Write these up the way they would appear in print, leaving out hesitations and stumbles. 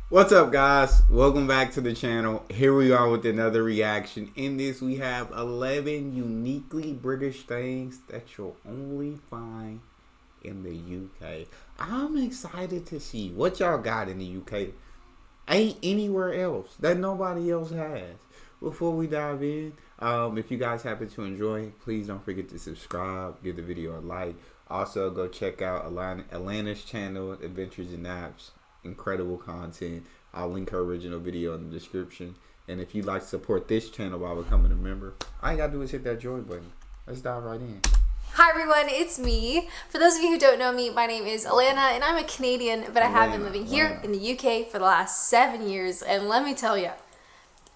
What's up, guys? Welcome back to the channel. Here we are with another reaction. In this, we have 11 uniquely British things that you'll only find in the UK. I'm excited to see what y'all got in the UK. Ain't anywhere else that nobody else has. Before we dive in, if you guys happen to enjoy, please don't forget to subscribe, give the video a like. Also, go check out Alana's channel, Adventures in Apps. Incredible content. I'll link her original video in the description. And if you'd like to support this channel while becoming a member, all you gotta do is hit that join button. Let's dive right in. Hi everyone, it's me. For those of you who don't know me, my name is Alana and I'm a Canadian, but I have been living here in the UK for the last 7 years, and let me tell you,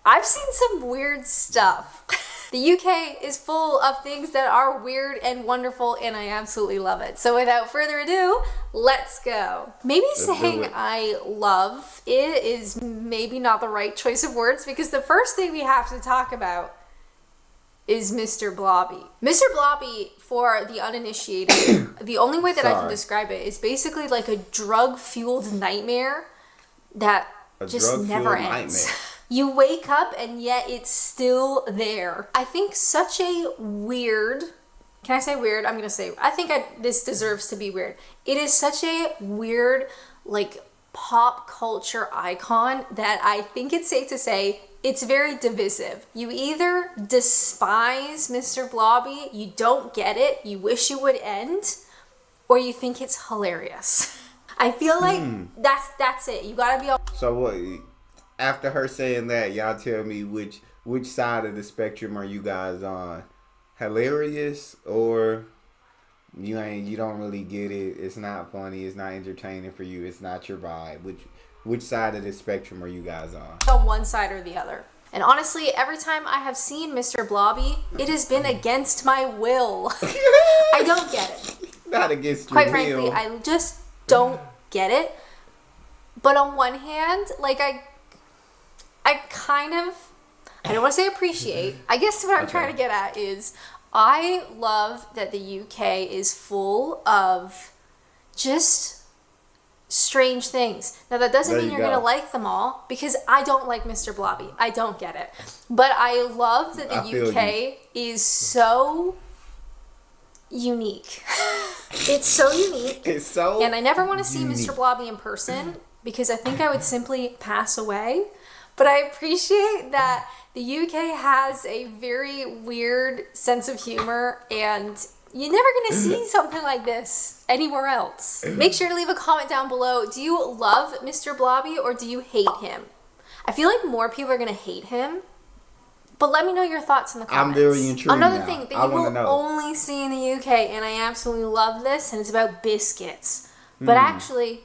I've seen some weird stuff. The UK is full of things that are weird and wonderful, and I absolutely love it. So without further ado, let's go. Maybe saying I love it is maybe not the right choice of words, because the first thing we have to talk about is Mr. Blobby. Mr. Blobby, for the uninitiated, the only way that I can describe it is basically like a drug-fueled nightmare that just never ends. You wake up and yet it's still there. I think such a weird, can I say weird? I'm gonna say, I think this deserves to be weird. It is such a weird, like, pop culture icon that I think it's safe to say it's very divisive. You either despise Mr. Blobby, you don't get it, you wish it would end, or you think it's hilarious. I feel like that's it. You gotta be all. So what? After her saying that, y'all tell me which side of the spectrum are you guys on? Hilarious, or you don't really get it? It's not funny. It's not entertaining for you. It's not your vibe. Which side of the spectrum are you guys on one side or the other. And honestly, every time I have seen Mr. Blobby, it has been against my will. I don't get it. Not against your will. Quite frankly, I just don't get it. But on one hand, like I kind of, I don't want to say appreciate. I guess what I'm trying to get at is I love that the UK is full of just strange things. Now that doesn't mean you're going to like them all, because I don't like Mr. Blobby. I don't get it. But I love that the UK is so unique. It's so unique. It's so And I never want to see Mr. Blobby in person, because I think I would simply pass away. But I appreciate that the UK has a very weird sense of humor, and you're never going to see something like this anywhere else. Make sure to leave a comment down below. Do you love Mr. Blobby or do you hate him? I feel like more people are going to hate him, but let me know your thoughts in the comments. I'm very intrigued. Another thing that you will only see in the UK, and I absolutely love this, and it's about biscuits. But actually,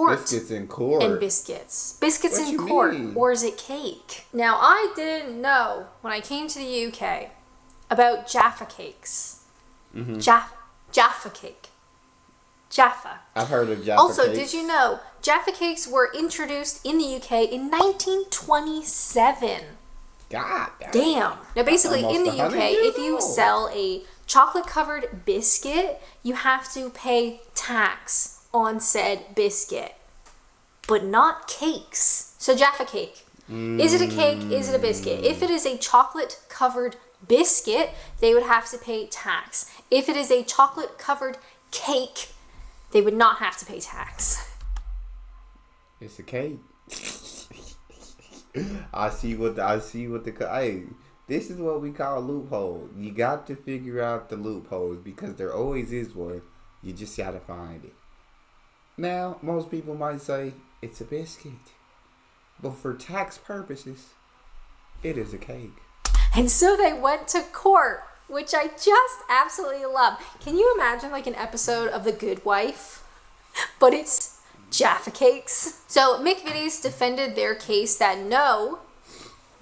biscuits in court. And biscuits. Biscuits in court. Or is it cake? Now, I didn't know when I came to the UK about Jaffa cakes. Jaffa cake. Jaffa. I've heard of Jaffa also, cakes. did you know Jaffa cakes were introduced in the UK in 1927? God damn. Now, basically, in the UK, if you sell a chocolate-covered biscuit, you have to pay tax on said biscuit, but not cakes. So Jaffa cake. Is it a cake? Is it a biscuit? If it is a chocolate-covered biscuit, they would have to pay tax. If it is a chocolate-covered cake, they would not have to pay tax. It's a cake. I see what hey, this is what we call a loophole. You got to figure out the loopholes, because there always is one. You just gotta find it. Now, most people might say it's a biscuit, but for tax purposes, it is a cake. And so they went to court, which I just absolutely love. Can you imagine like an episode of The Good Wife, but it's Jaffa cakes? So McVitie's defended their case that no,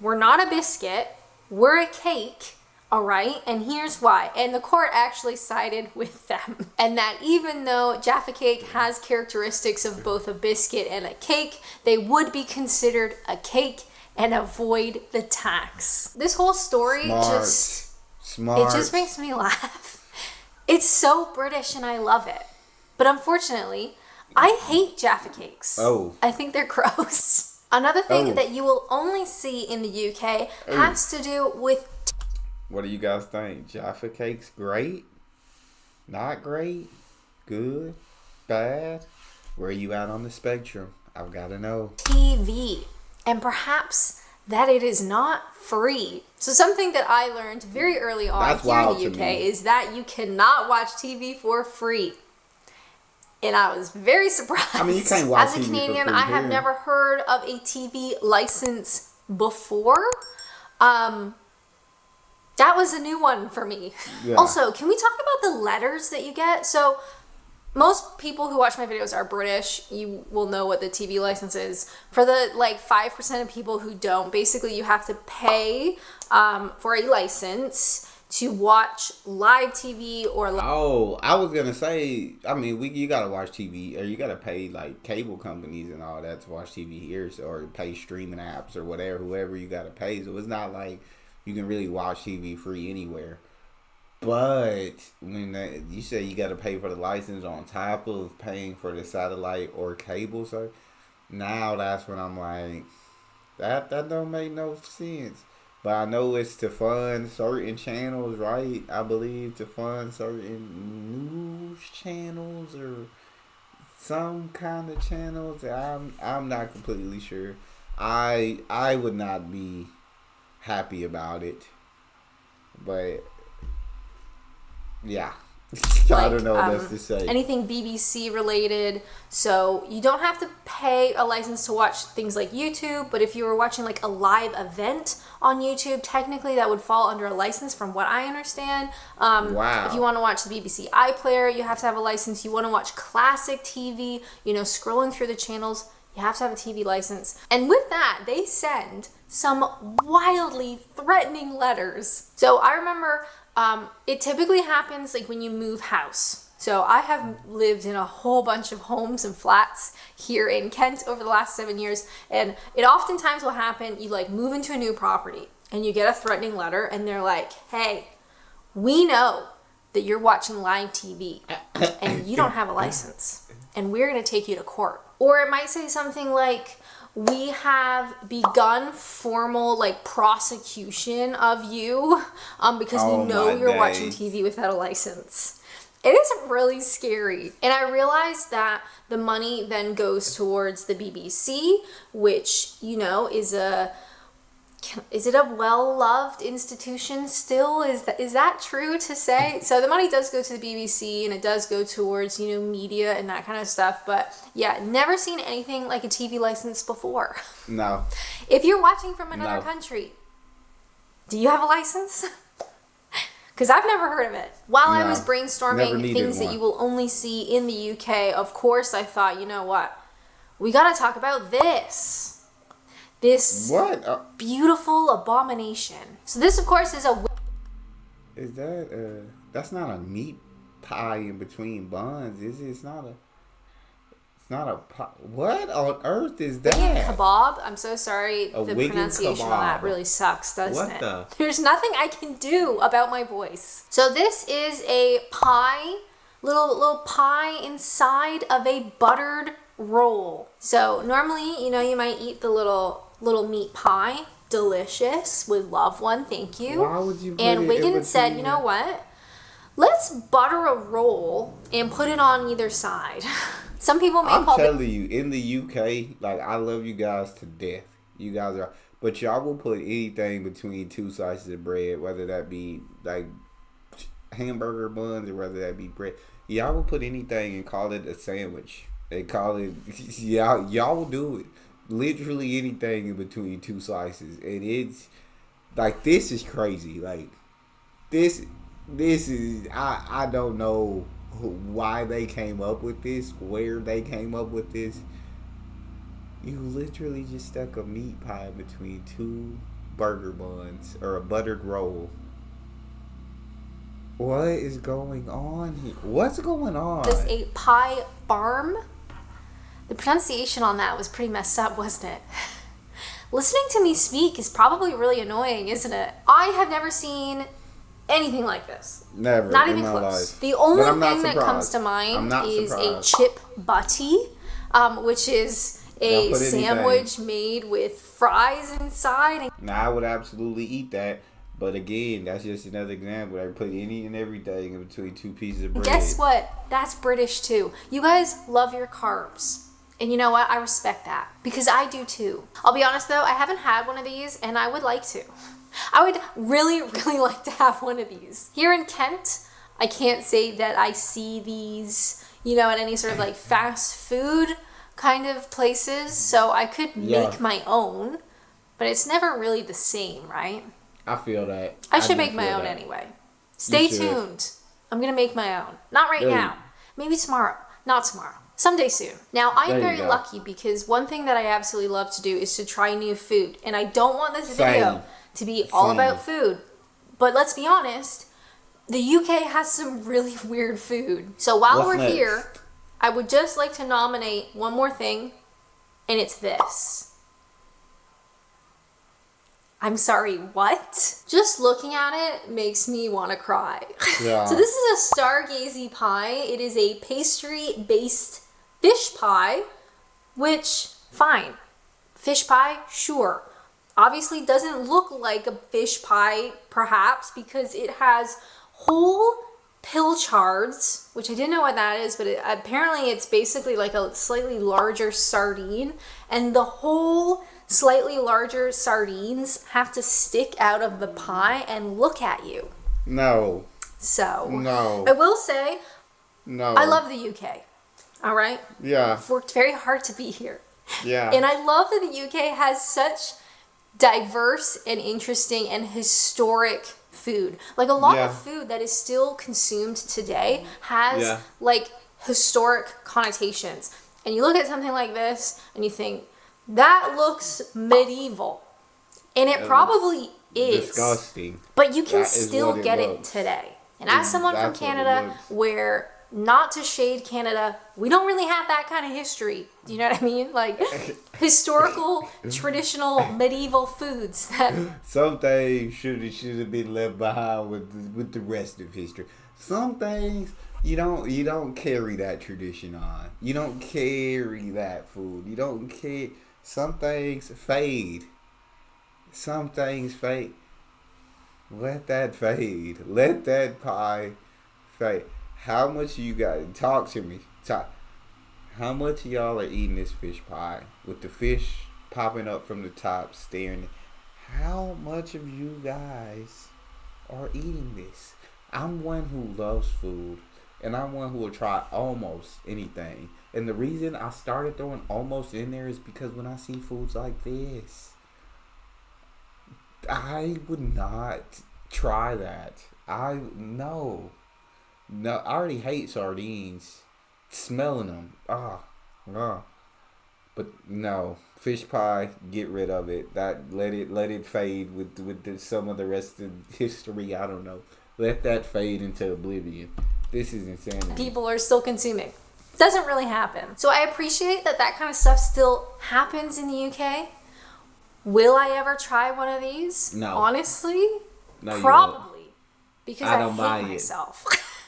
we're not a biscuit, we're a cake. All right, and here's why. And the court actually sided with them. And that even though Jaffa cake has characteristics of both a biscuit and a cake, they would be considered a cake and avoid the tax. This whole story it just makes me laugh. It's so British and I love it. But unfortunately, I hate Jaffa cakes. Oh. I think they're gross. Another thing that you will only see in the UK has to do with... What do you guys think? Jaffa cakes great? Not great? Good? Bad? Where are you at on the spectrum? I've got to know. TV. And perhaps that it is not free. So something that I learned very early on here in the UK is that you cannot watch TV for free. And I was very surprised. I mean, you can't watch TV TV as a Canadian, for free I have never heard of a TV license before. That was a new one for me. Yeah. Also, can we talk about the letters that you get? So most people who watch my videos are British. You will know what the TV license is. For the 5% of people who don't, basically you have to pay for a license to watch live TV or... Oh, I was going to say, I mean, you got to watch TV, or you got to pay cable companies and all that to watch TV here, or pay streaming apps or whatever, whoever you got to pay. So it's not like you can really watch TV free anywhere. But when you say you got to pay for the license on top of paying for the satellite or cable, so now that's when I'm like, that don't make no sense. But I know it's to fund certain channels, right? I believe to fund certain news channels or some kind of channels. I'm not completely sure. I would not be happy about it. But yeah. I don't know what else to say. Anything BBC related. So you don't have to pay a license to watch things like YouTube, but if you were watching a live event on YouTube, technically that would fall under a license from what I understand. Wow. If you want to watch the BBC iPlayer, you have to have a license. You want to watch classic TV, scrolling through the channels, you have to have a TV license. And with that, they send some wildly threatening letters. So I remember... it typically happens when you move house. So I have lived in a whole bunch of homes and flats here in Kent over the last 7 years. And it oftentimes will happen, you move into a new property and you get a threatening letter and they're like, hey, we know that you're watching live TV and you don't have a license and we're going to take you to court. Or it might say something like, we have begun formal prosecution of you because we know you're watching TV without a license. It is really scary. And I realized that the money then goes towards the BBC, which, is it a well-loved institution still? Is that true to say? So the money does go to the BBC and it does go towards, media and that kind of stuff. But yeah, never seen anything like a TV license before. No. If you're watching from another country, do you have a license? Because I've never heard of it. While I was brainstorming things that you will only see in the UK, of course I thought, you know what? We got to talk about this. This beautiful abomination. So this, of course, is a... Is that... that's not a meat pie in between buns, is it? It's not a pie. What on earth is that? Kebab. I'm so sorry. The pronunciation on that really sucks, doesn't it? There's nothing I can do about my voice. So this is a pie. Little pie inside of a buttered roll. So normally, you might eat the little meat pie. Delicious. Would love one. Thank you. Why would you put and Wiggin said, you know what? Let's butter a roll and put it on either side. Some people may call it... I'm telling you, in the UK, I love you guys to death. You guys are... But y'all will put anything between two slices of bread, whether that be, hamburger buns or whether that be bread. Y'all will put anything and call it a sandwich. They call it... Y'all will do it. Literally anything in between two slices. And it's... this is crazy. This is... I don't know why they came up with this, where they came up with this. You literally just stuck a meat pie between two burger buns or a buttered roll. What is going on here? What's going on? This a pie farm. The pronunciation on that was pretty messed up, wasn't it? Listening to me speak is probably really annoying, isn't it? I have never seen anything like this. Never. Not in even my close. life. The only But I'm not thing that comes to surprised. mind is a chip butty, which is a sandwich made with fries inside. Now, I would absolutely eat that. But again, that's just another example. I put any and everything in between two pieces of bread. Guess what? That's British too. You guys love your carbs. And you know what? I respect that. Because I do too. I'll be honest though, I haven't had one of these and I would like to. I would really, really like to have one of these. Here in Kent, I can't say that I see these, you know, at any sort of like fast food kind of places. So I could make my own. But it's never really the same, right? I feel that. I should make my own anyway. Stay tuned. I'm going to make my own. Not right now. Maybe tomorrow. Not tomorrow. Someday soon. Now, I'm very lucky because one thing that I absolutely love to do is to try new food. And I don't want this video to be all about food. But let's be honest, the UK has some really weird food. So while we're here, I would just like to nominate one more thing. And it's this. I'm sorry, what? Just looking at it makes me want to cry. Yeah. So this is a stargazy pie. It is a pastry-based fish pie, which, fine. Fish pie, sure. Obviously doesn't look like a fish pie, perhaps, because it has whole pilchards, which I didn't know what that is, but apparently it's basically like a slightly larger sardine, and the whole slightly larger sardines have to stick out of the pie and look at you. No. So, no. I will say, no. I love the UK. All right? Yeah. I've worked very hard to be here. Yeah. And I love that the UK has such diverse and interesting and historic food. Like a lot of food that is still consumed today has like historic connotations. And you look at something like this and you think, that looks medieval. And it probably is. Disgusting. But you can still get it today. And as someone from Canada, where, not to shade Canada, we don't really have that kind of history. Do you know what I mean? Like, historical, traditional, medieval foods. That some things should have been left behind with the rest of history. Some things you don't carry that tradition on. You don't carry that food. You don't care. Some things fade. Some things fade. Let that fade. Let that pie fade. How much you got? Talk to me. Talk. How much of y'all are eating this fish pie with the fish popping up from the top, staring? How much of you guys are eating this? I'm one who loves food, and I'm one who will try almost anything. And the reason I started throwing almost in there is because when I see foods like this, I would not try that. No, I already hate sardines. Smelling them, but no, fish pie. Get rid of it. Let it fade with some of the rest of history. I don't know. Let that fade into oblivion. This is insanity. people are still consuming. Doesn't really happen. So I appreciate that kind of stuff still happens in the UK. Will I ever try one of these? No. Honestly, no, probably, because I I don't buy hate it. myself.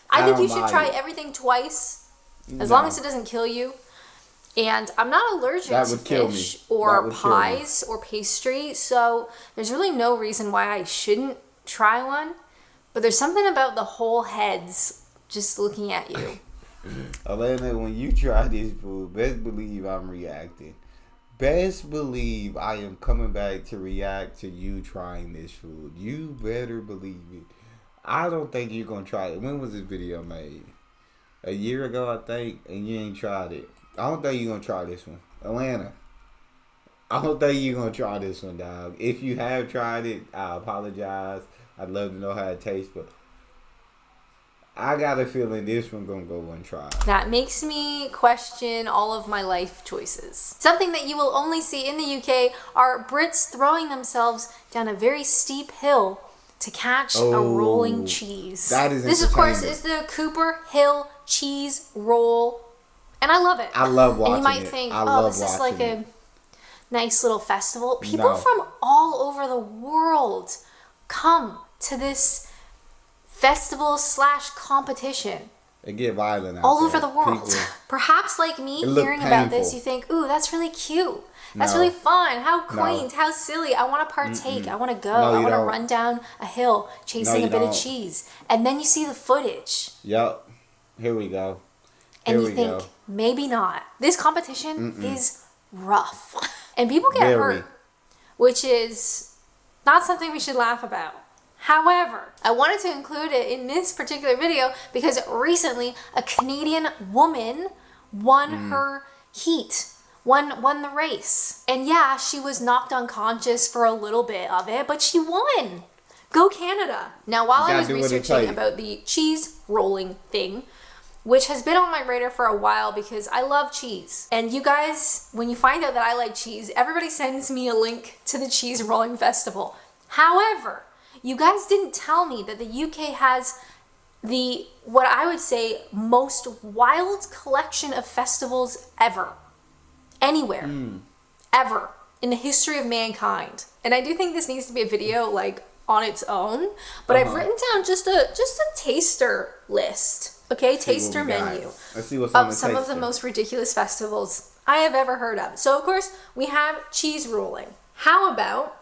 I think you should try it. everything twice, as long as it doesn't kill you. And I'm not allergic to fish or pies or pastry, so there's really no reason why I shouldn't try one. But there's something about the whole heads just looking at you. Elena, when you try this food, best believe I'm reacting. Best believe I am coming back to react to you trying this food. You better believe it. I don't think you're going to try it. When was this video made? A year ago, I think, and you ain't tried it. I don't think you're going to try this one. Atlanta, I don't think you're going to try this one, dog. If you have tried it, I apologize. I'd love to know how it tastes, but I got a feeling this one going to go untried. That makes me question all of my life choices. Something that you will only see in the UK are Brits throwing themselves down a very steep hill to catch a rolling cheese. That is This, of course, is the Cooper Hill cheese roll. And I love it. I love watching it. And you might think, this is like a nice little festival. People from all over the world come to this festival / competition. It get violent out all there. over the world. People, Perhaps like me hearing about this, you think, ooh, that's really cute. That's really fun. How quaint. How silly. I want to partake. I want to go. I want to run down a hill chasing a bit of cheese. And then you see the footage. Yep. Here we go. And you think, maybe not. This competition is rough. And people get hurt, which is not something we should laugh about. However, I wanted to include it in this particular video because recently a Canadian woman won her heat, won the race. And yeah, she was knocked unconscious for a little bit of it, but she won. Go Canada. Now, while I was researching about the cheese rolling thing, which has been on my radar for a while because I love cheese. And you guys, when you find out that I like cheese, everybody sends me a link to the cheese rolling festival. However, you guys didn't tell me that the UK has the, what I would say, most wild collection of festivals ever. Anywhere. Ever. In the history of mankind. And I do think this needs to be a video, like, on its own. But I've written down just a taster list. Okay? Taster menu. Let's see what's on the some of the most ridiculous festivals I have ever heard of. So, of course, we have cheese rolling. How about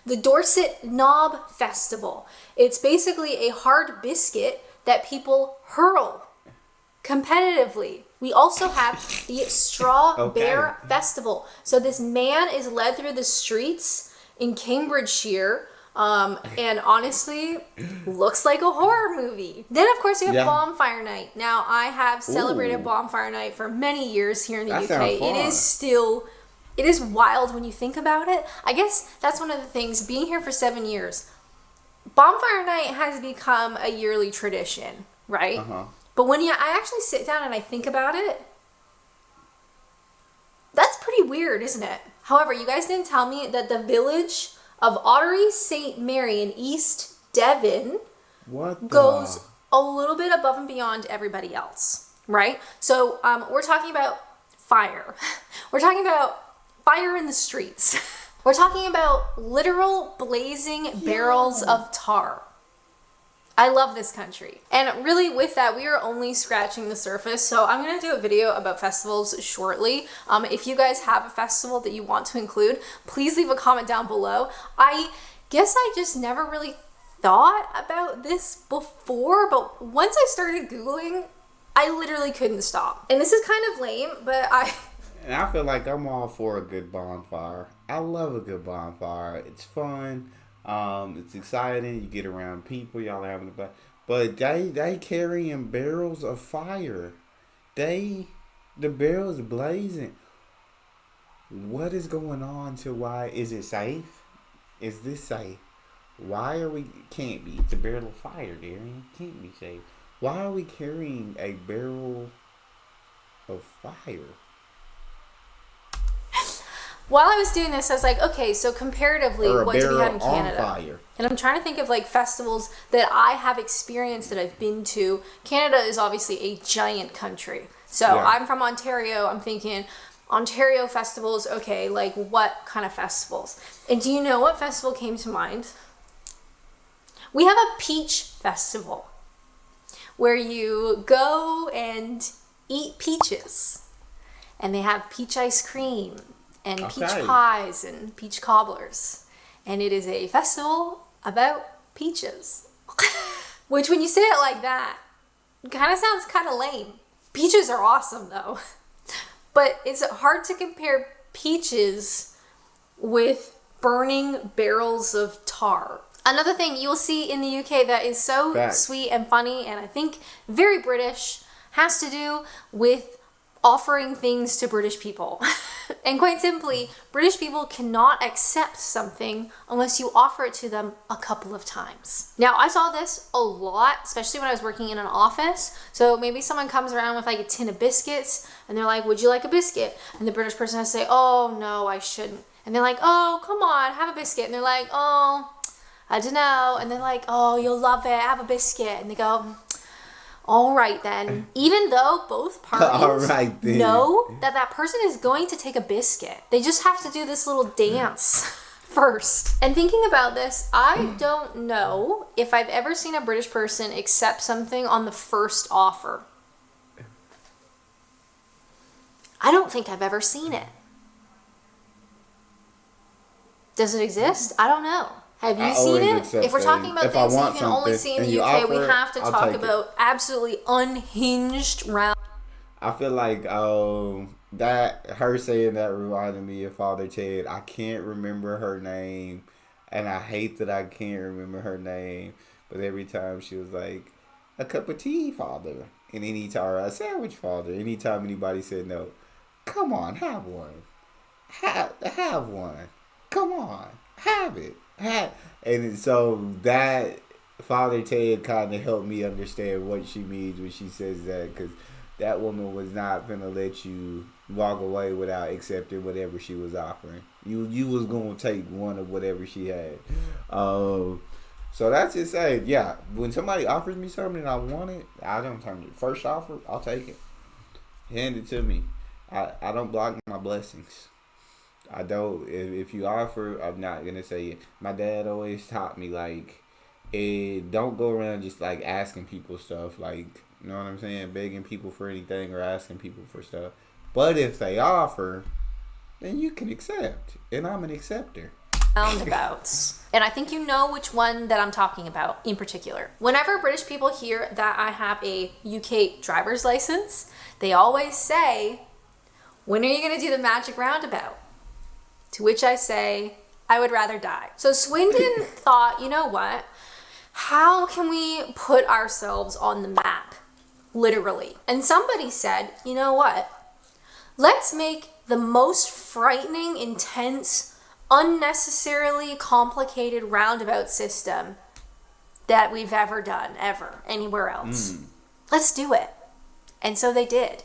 the Dorset Knob Festival? It's basically a hard biscuit that people hurl competitively. We also have the Straw Bear Festival. So this man is led through the streets in Cambridgeshire, and honestly, looks like a horror movie. Then, of course, we have Bonfire Night. Now, I have celebrated Bonfire Night for many years here in the UK. It is wild when you think about it. I guess that's one of the things, being here for 7 years, Bonfire Night has become a yearly tradition, right? But when I actually sit down and I think about it, that's pretty weird, isn't it? However, you guys didn't tell me that the village of Ottery St. Mary in East Devon goes a little bit above and beyond everybody else, right? So we're talking about fire. We're talking about fire in the streets. We're talking about literal blazing barrels of tar. I love this country. And really with that, we are only scratching the surface. So I'm going to do a video about festivals shortly. If you guys have a festival that you want to include, please leave a comment down below. I guess I just never really thought about this before, but once I started Googling, I literally couldn't stop. And this is kind of lame, but And I feel like I'm all for a good bonfire. I love a good bonfire. It's fun. It's exciting. You get around people. Y'all are having a blast. But they carrying barrels of fire. The barrels blazing. What is going on? Why is it safe? Is this safe? Why are we? Can't be. It's a barrel of fire, Darren. Can't be safe. Why are we carrying a barrel of fire? While I was doing this, I was like, okay, so comparatively, what do we have in Canada? Fire. And I'm trying to think of like festivals that I have experienced that I've been to. Canada is obviously a giant country. So I'm from Ontario. I'm thinking Ontario festivals, okay, like what kind of festivals? And do you know what festival came to mind? We have a peach festival where you go and eat peaches. And they have peach ice cream and peach pies and peach cobblers. And it is a festival about peaches. Which, when you say it like that, kind of sounds kind of lame. Peaches are awesome, though. But it's hard to compare peaches with burning barrels of tar. Another thing you will see in the UK that is so sweet and funny, and I think very British, has to do with offering things to British people. And quite simply, British people cannot accept something unless you offer it to them a couple of times. Now, I saw this a lot, especially when I was working in an office. So maybe someone comes around with like a tin of biscuits and they're like, would you like a biscuit? And the British person has to say, oh, no, I shouldn't. And they're like, oh, come on, have a biscuit. And they're like, oh, I don't know. And they're like, oh, you'll love it, have a biscuit. And they go, all right then. Even though both parties know that that person is going to take a biscuit, they just have to do this little dance first. And thinking about this, I don't know if I've ever seen a British person accept something on the first offer. I don't think I've ever seen it. Does it exist? I don't know. Have you seen it? If we're talking about things that you can only see in the UK, we have to talk about absolutely unhinged round. I feel like that her saying that reminded me of Father Ted. I can't remember her name, and I hate that I can't remember her name. But every time she was like, "A cup of tea, Father," and anytime a sandwich, Father. Anytime anybody said no, come on, have one, have one. Come on, have it. And so that Father Ted kind of helped me understand what she means when she says that, because that woman was not gonna let you walk away without accepting whatever she was offering. You was gonna take one of whatever she had. So that's just saying, yeah. When somebody offers me something and I want it, I don't turn it. First offer, I'll take it. Hand it to me. I don't block my blessings. I don't. If you offer, I'm not gonna say it. My dad always taught me, like, don't go around just like asking people stuff, like, you know what I'm saying, begging people for anything or asking people for stuff. But if they offer, then you can accept, and I'm an acceptor. Roundabouts. And I think you know which one that I'm talking about in particular. Whenever British people hear that I have a UK driver's license, they always say, "When are you gonna do the magic roundabout?" To which I say, I would rather die. So Swindon thought, you know what? How can we put ourselves on the map? Literally. And somebody said, you know what? Let's make the most frightening, intense, unnecessarily complicated roundabout system that we've ever done, ever, anywhere else. Let's do it. And so they did.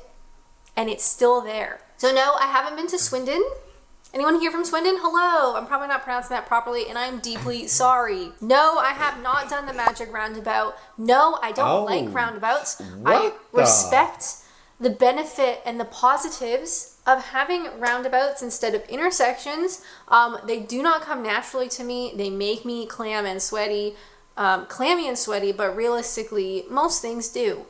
And it's still there. So no, I haven't been to Swindon. Anyone here from Swindon? Hello. I'm probably not pronouncing that properly, and I'm deeply sorry. No, I have not done the magic roundabout. No, I don't like roundabouts. I respect the benefit and the positives of having roundabouts instead of intersections. They do not come naturally to me. They make me clammy and sweaty, but realistically, most things do.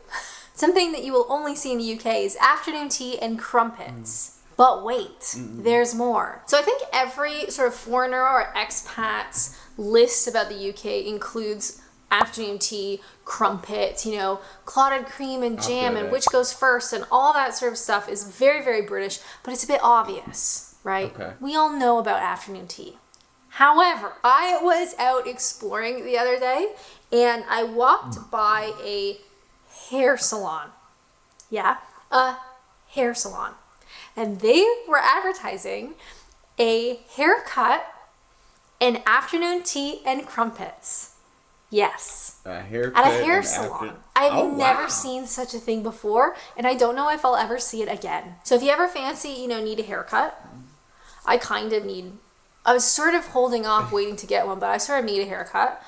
Something that you will only see in the UK is afternoon tea and crumpets. But wait, there's more. So I think every sort of foreigner or expat's list about the UK includes afternoon tea, crumpets, you know, clotted cream and jam, and which goes first, and all that sort of stuff is very, very British, but it's a bit obvious, right? Okay. We all know about afternoon tea. However, I was out exploring the other day, and I walked by a hair salon. Yeah, a hair salon. And they were advertising a haircut, and afternoon tea and crumpets. Yes. A haircut at a hair salon. I've never seen such a thing before, and I don't know if I'll ever see it again. So if you ever fancy, need a haircut, I was sort of holding off waiting to get one, but I sort of need a haircut.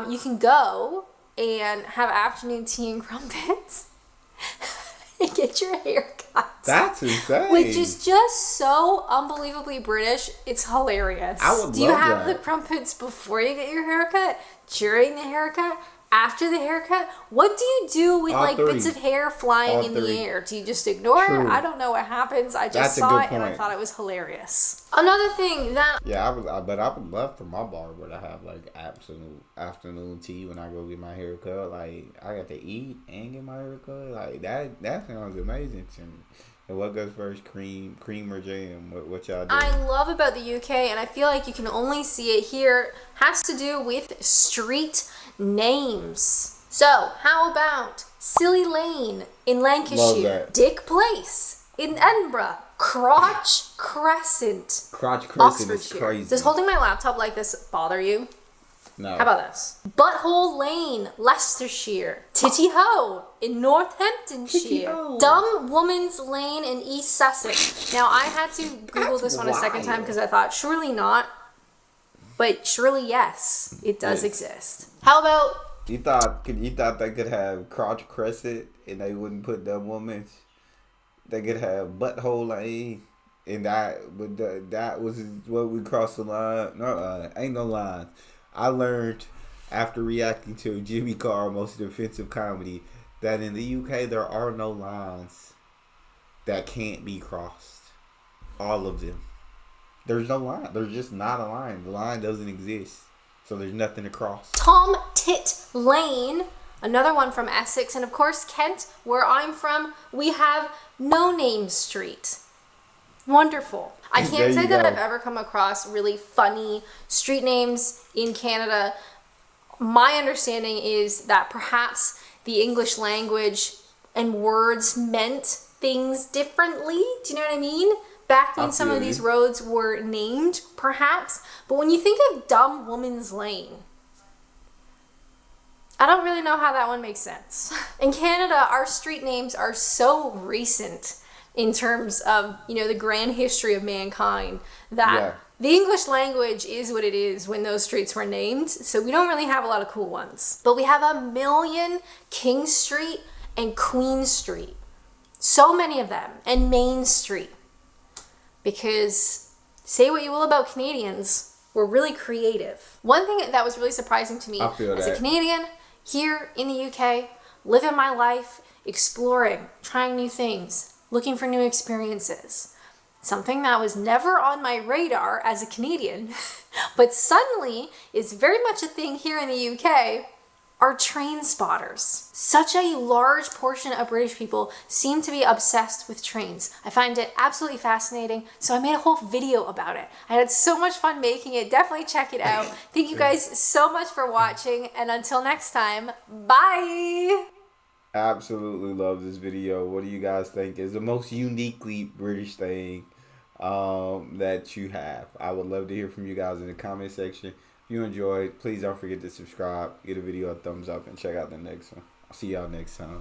You can go and have afternoon tea and crumpets and get your hair cut. That's insane. Which is just so unbelievably British. It's hilarious. I would love that. Do you have the crumpets before you get your haircut? During the haircut? After the haircut? What do you do with bits of hair flying in the air? Do you just ignore it? I don't know what happens. I just saw it and I thought it was hilarious. Another thing that... Yeah, I would love for my barber to have absolute afternoon tea when I go get my hair cut. I got to eat and get my hair cut. That sounds amazing to me. And what goes first, cream or jam? What y'all do? I love about the UK, and I feel like you can only see it here, has to do with street names. So, how about Silly Lane in Lancashire, Dick Place in Edinburgh, Crotch Crescent, Oxfordshire. Is crazy. Does holding my laptop like this bother you? No. How about this? Butthole Lane, Leicestershire. Titty Ho in Northamptonshire. Dumb Woman's Lane in East Sussex. Now, I had to Google this one a second time because I thought, surely not. But surely yes, it does exist. How about... You thought they could have Crotch Crescent and they wouldn't put Dumb Woman's? They could have Butthole Lane And that was what we crossed the line. No, ain't no lines. I learned after reacting to Jimmy Carr most offensive comedy that in the UK there are no lines that can't be crossed. All of them. There's no line. There's just not a line. The line doesn't exist. So there's nothing to cross. Tom Tit Lane, another one from Essex. And of course, Kent, where I'm from, we have No Name Street. Wonderful. I can't say that I've ever come across really funny street names in Canada. My understanding is that perhaps the English language and words meant things differently. Do you know what I mean? Back when some of these roads were named, perhaps. But when you think of Dumb Woman's Lane, I don't really know how that one makes sense. In Canada, our street names are so recent in terms of, you know, the grand history of mankind that the English language is what it is when those streets were named. So we don't really have a lot of cool ones. But we have a million King Street and Queen Street. So many of them. And Main Street. Because say what you will about Canadians, we're really creative. One thing that was really surprising to me as a Canadian here in the UK, living my life, exploring, trying new things, looking for new experiences. Something that was never on my radar as a Canadian, but suddenly is very much a thing here in the UK, are train spotters. Such a large portion of British people seem to be obsessed with trains. I find it absolutely fascinating, so I made a whole video about it. I had so much fun making it. Definitely check it out. Thank you guys so much for watching, and until next time, bye! Absolutely love this video. What do you guys think is the most uniquely British thing that you have? I would love to hear from you guys in the comment section. If you enjoyed, please don't forget to subscribe, give the video a thumbs up, and check out the next one. I'll see y'all next time.